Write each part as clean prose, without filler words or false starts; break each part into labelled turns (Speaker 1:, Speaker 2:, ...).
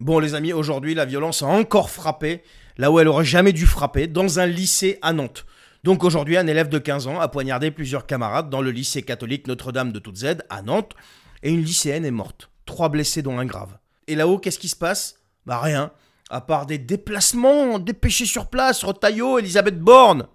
Speaker 1: Bon les amis, aujourd'hui la violence a encore frappé, là où elle aurait jamais dû frapper, dans un lycée à Nantes. Donc aujourd'hui, un élève de 15 ans a poignardé plusieurs camarades dans le lycée catholique Notre-Dame de Toutes Aides à Nantes, et une lycéenne est morte. 3 blessés dont un grave. Et là-haut, qu'est-ce qui se passe? Bah rien, à part des déplacements dépêchés sur place, Retailleau, Elisabeth Borne.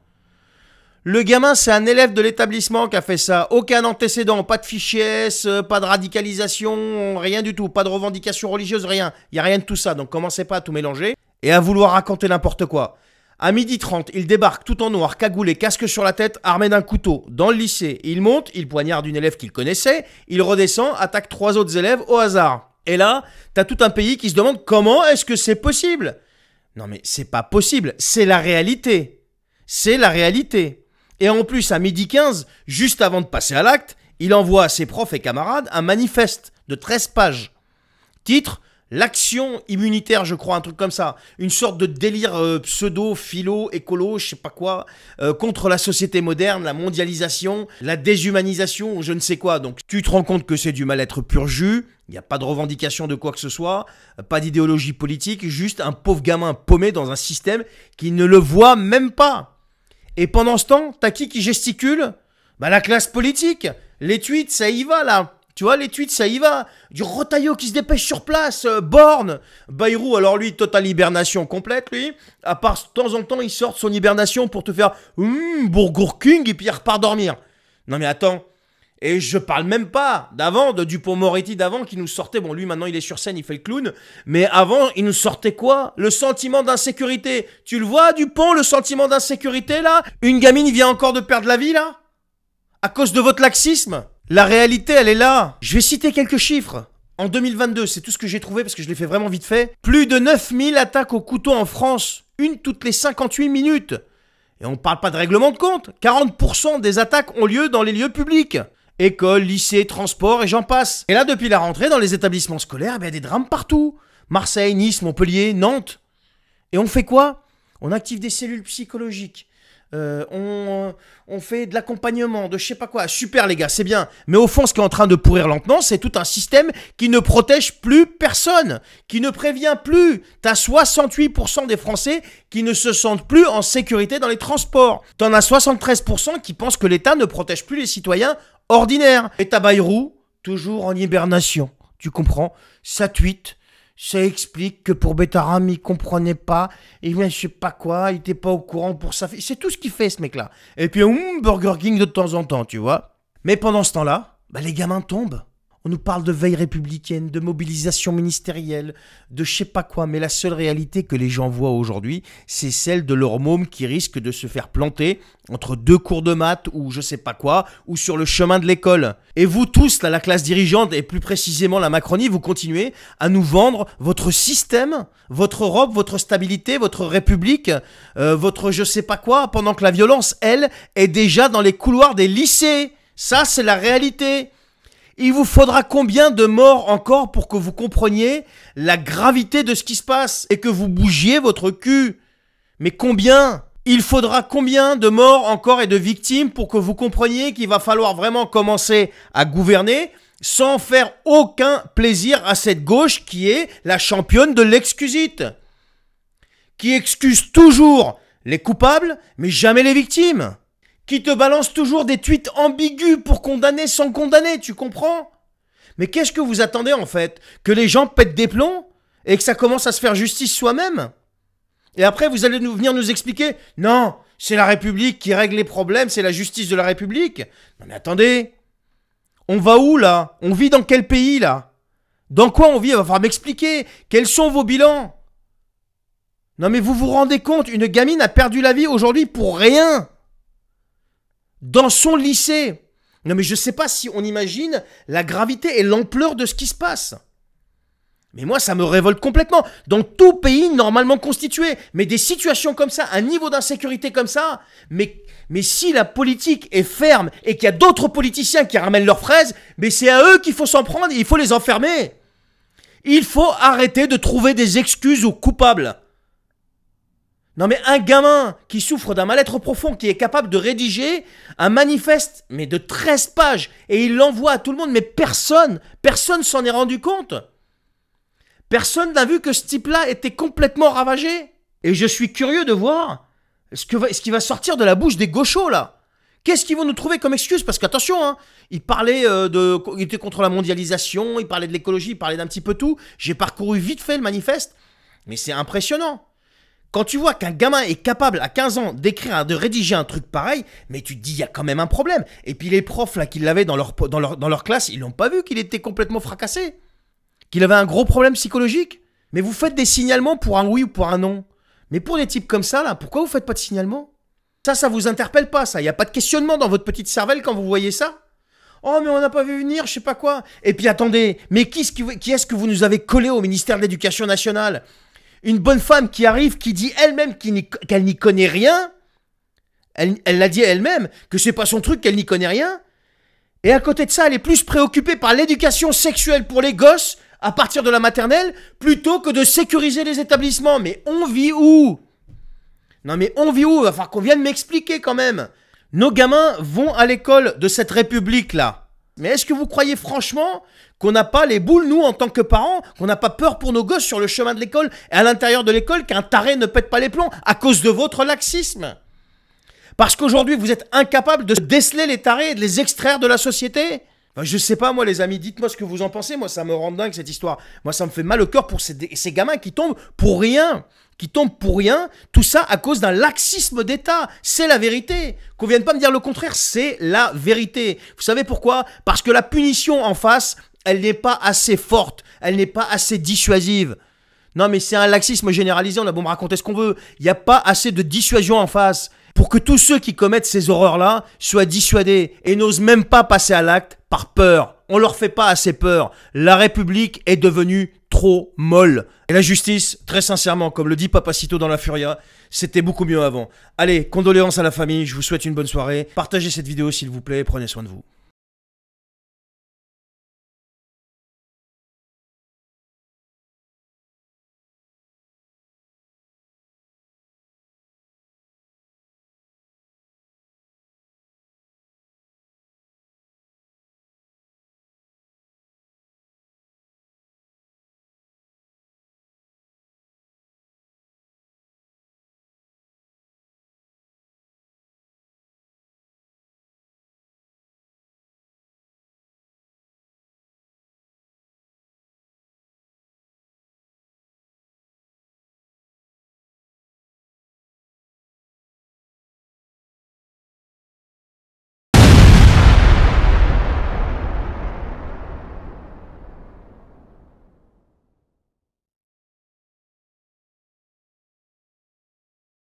Speaker 1: Le gamin, c'est un élève de l'établissement qui a fait ça. Aucun antécédent, pas de fichier S, pas de radicalisation, rien du tout. Pas de revendication religieuse, rien. Il n'y a rien de tout ça, donc commencez pas à tout mélanger et à vouloir raconter n'importe quoi. À 12h30, il débarque tout en noir, cagoulé, casque sur la tête, armé d'un couteau, dans le lycée. Il monte, il poignarde une élève qu'il connaissait, il redescend, attaque 3 autres élèves au hasard. Et là, t'as tout un pays qui se demande comment est-ce que c'est possible? Non mais c'est pas possible, c'est la réalité. C'est la réalité. Et en plus, à 12h15, juste avant de passer à l'acte, il envoie à ses profs et camarades un manifeste de 13 pages. Titre: l'action immunitaire, je crois, un truc comme ça. Une sorte de délire pseudo, philo, écolo, je sais pas quoi, contre la société moderne, la mondialisation, la déshumanisation, ou je ne sais quoi. Donc tu te rends compte que c'est du mal-être pur jus, il n'y a pas de revendication de quoi que ce soit, pas d'idéologie politique, juste un pauvre gamin paumé dans un système qui ne le voit même pas. Et pendant ce temps, t'as qui gesticule? Bah la classe politique. Les tweets, ça y va là. Tu vois, les tweets, ça y va. Du Retailleau qui se dépêche sur place, Borne. Bayrou, alors lui, totale hibernation complète, lui. À part, de temps en temps, il sort de son hibernation pour te faire Burger King et puis il repart dormir. Non mais attends. Et je parle même pas d'avant, de Dupond-Moretti d'avant qui nous sortait, bon lui maintenant il est sur scène, il fait le clown, mais avant il nous sortait quoi? Le sentiment d'insécurité. Tu le vois Dupond, le sentiment d'insécurité là? Une gamine vient encore de perdre la vie là? À cause de votre laxisme? La réalité elle est là. Je vais citer quelques chiffres. En 2022, c'est tout ce que j'ai trouvé parce que je l'ai fait vraiment vite fait. Plus de 9000 attaques au couteau en France, une toutes les 58 minutes. Et on parle pas de règlement de compte. 40% des attaques ont lieu dans les lieux publics. École, lycée, transport et j'en passe. Et là, depuis la rentrée, dans les établissements scolaires, il y a des drames partout. Marseille, Nice, Montpellier, Nantes. Et on fait quoi? On active des cellules psychologiques. On fait de l'accompagnement, de je sais pas quoi. Super les gars, c'est bien. Mais au fond, ce qui est en train de pourrir lentement, c'est tout un système qui ne protège plus personne, qui ne prévient plus. T'as 68% des Français qui ne se sentent plus en sécurité dans les transports. T'en as 73% qui pensent que l'État ne protège plus les citoyens ordinaires. Et t'as Bayrou, toujours en hibernation. Tu comprends? Ça tweet. Ça explique que pour Bétaram, il comprenait pas, et bien je sais pas quoi, il était pas au courant pour sa fille. C'est tout ce qu'il fait ce mec-là. Et puis Burger King de temps en temps, tu vois. Mais pendant ce temps-là, bah, les gamins tombent. On nous parle de veille républicaine, de mobilisation ministérielle, de je sais pas quoi, mais la seule réalité que les gens voient aujourd'hui, c'est celle de leur môme qui risque de se faire planter entre 2 cours de maths ou je sais pas quoi, ou sur le chemin de l'école. Et vous tous, là, la classe dirigeante et plus précisément la Macronie, vous continuez à nous vendre votre système, votre Europe, votre stabilité, votre République, votre je sais pas quoi, pendant que la violence, elle, est déjà dans les couloirs des lycées. Ça, c'est la réalité. Il vous faudra combien de morts encore pour que vous compreniez la gravité de ce qui se passe et que vous bougiez votre cul? Mais combien? Il faudra combien de morts encore et de victimes pour que vous compreniez qu'il va falloir vraiment commencer à gouverner sans faire aucun plaisir à cette gauche qui est la championne de l'excusite, qui excuse toujours les coupables mais jamais les victimes, qui te balance toujours des tweets ambigus pour condamner sans condamner, tu comprends? Mais qu'est-ce que vous attendez en fait? Que les gens pètent des plombs et que ça commence à se faire justice soi-même? Et après vous allez venir nous expliquer, non, c'est la République qui règle les problèmes, c'est la justice de la République. Non mais attendez, on va où là? On vit dans quel pays là? Dans quoi on vit? Il va falloir m'expliquer, quels sont vos bilans? Non mais vous vous rendez compte, une gamine a perdu la vie aujourd'hui pour rien. Dans son lycée. Non mais je sais pas si on imagine la gravité et l'ampleur de ce qui se passe. Mais moi ça me révolte complètement. Dans tout pays normalement constitué. Mais des situations comme ça, un niveau d'insécurité comme ça. Mais si la politique est ferme et qu'il y a d'autres politiciens qui ramènent leurs fraises, mais c'est à eux qu'il faut s'en prendre et il faut les enfermer. Il faut arrêter de trouver des excuses aux coupables. Non mais un gamin qui souffre d'un mal-être profond, qui est capable de rédiger un manifeste, mais de 13 pages, et il l'envoie à tout le monde, mais personne s'en est rendu compte. Personne n'a vu que ce type-là était complètement ravagé. Et je suis curieux de voir ce qui va sortir de la bouche des gauchos, là. Qu'est-ce qu'ils vont nous trouver comme excuse? Parce qu'attention, hein, il était contre la mondialisation, il parlait de l'écologie, il parlait d'un petit peu tout. J'ai parcouru vite fait le manifeste, mais c'est impressionnant. Quand tu vois qu'un gamin est capable, à 15 ans, d'écrire, de rédiger un truc pareil, mais tu te dis, il y a quand même un problème. Et puis les profs, là, qui l'avaient dans leur classe, ils n'ont pas vu qu'il était complètement fracassé. Qu'il avait un gros problème psychologique. Mais vous faites des signalements pour un oui ou pour un non. Mais pour des types comme ça, là, pourquoi vous faites pas de signalement? Ça vous interpelle pas, ça. Il n'y a pas de questionnement dans votre petite cervelle quand vous voyez ça? Oh, mais on n'a pas vu venir, je sais pas quoi. Et puis attendez, mais qui est-ce que vous nous avez collé au ministère de l'Éducation nationale? Une bonne femme qui arrive, qui dit elle-même qu'elle n'y connaît rien. Elle l'a dit elle-même, que c'est pas son truc, qu'elle n'y connaît rien. Et à côté de ça, elle est plus préoccupée par l'éducation sexuelle pour les gosses à partir de la maternelle, plutôt que de sécuriser les établissements. Mais on vit où? Non mais on vit où? Il va falloir qu'on vienne m'expliquer quand même. Nos gamins vont à l'école de cette république-là. Mais est-ce que vous croyez franchement qu'on n'a pas les boules, nous, en tant que parents, qu'on n'a pas peur pour nos gosses sur le chemin de l'école et à l'intérieur de l'école qu'un taré ne pète pas les plombs à cause de votre laxisme? Parce qu'aujourd'hui, vous êtes incapables de déceler les tarés et de les extraire de la société? Enfin, je sais pas, moi, les amis, dites-moi ce que vous en pensez. Moi, ça me rend dingue, cette histoire. Moi, ça me fait mal au cœur pour ces gamins qui tombent pour rien. Qui tombent pour rien. Tout ça à cause d'un laxisme d'État. C'est la vérité. Qu'on vienne pas me dire le contraire, c'est la vérité. Vous savez pourquoi? Parce que la punition en face, elle n'est pas assez forte. Elle n'est pas assez dissuasive. Non, mais c'est un laxisme généralisé. On a beau me raconter ce qu'on veut. Il n'y a pas assez de dissuasion en face pour que tous ceux qui commettent ces horreurs-là soient dissuadés et n'osent même pas passer à l'acte par peur. On leur fait pas assez peur. La République est devenue trop molle. Et la justice, très sincèrement, comme le dit Papacito dans La Furia, c'était beaucoup mieux avant. Allez, condoléances à la famille, je vous souhaite une bonne soirée. Partagez cette vidéo s'il vous plaît, prenez soin de vous.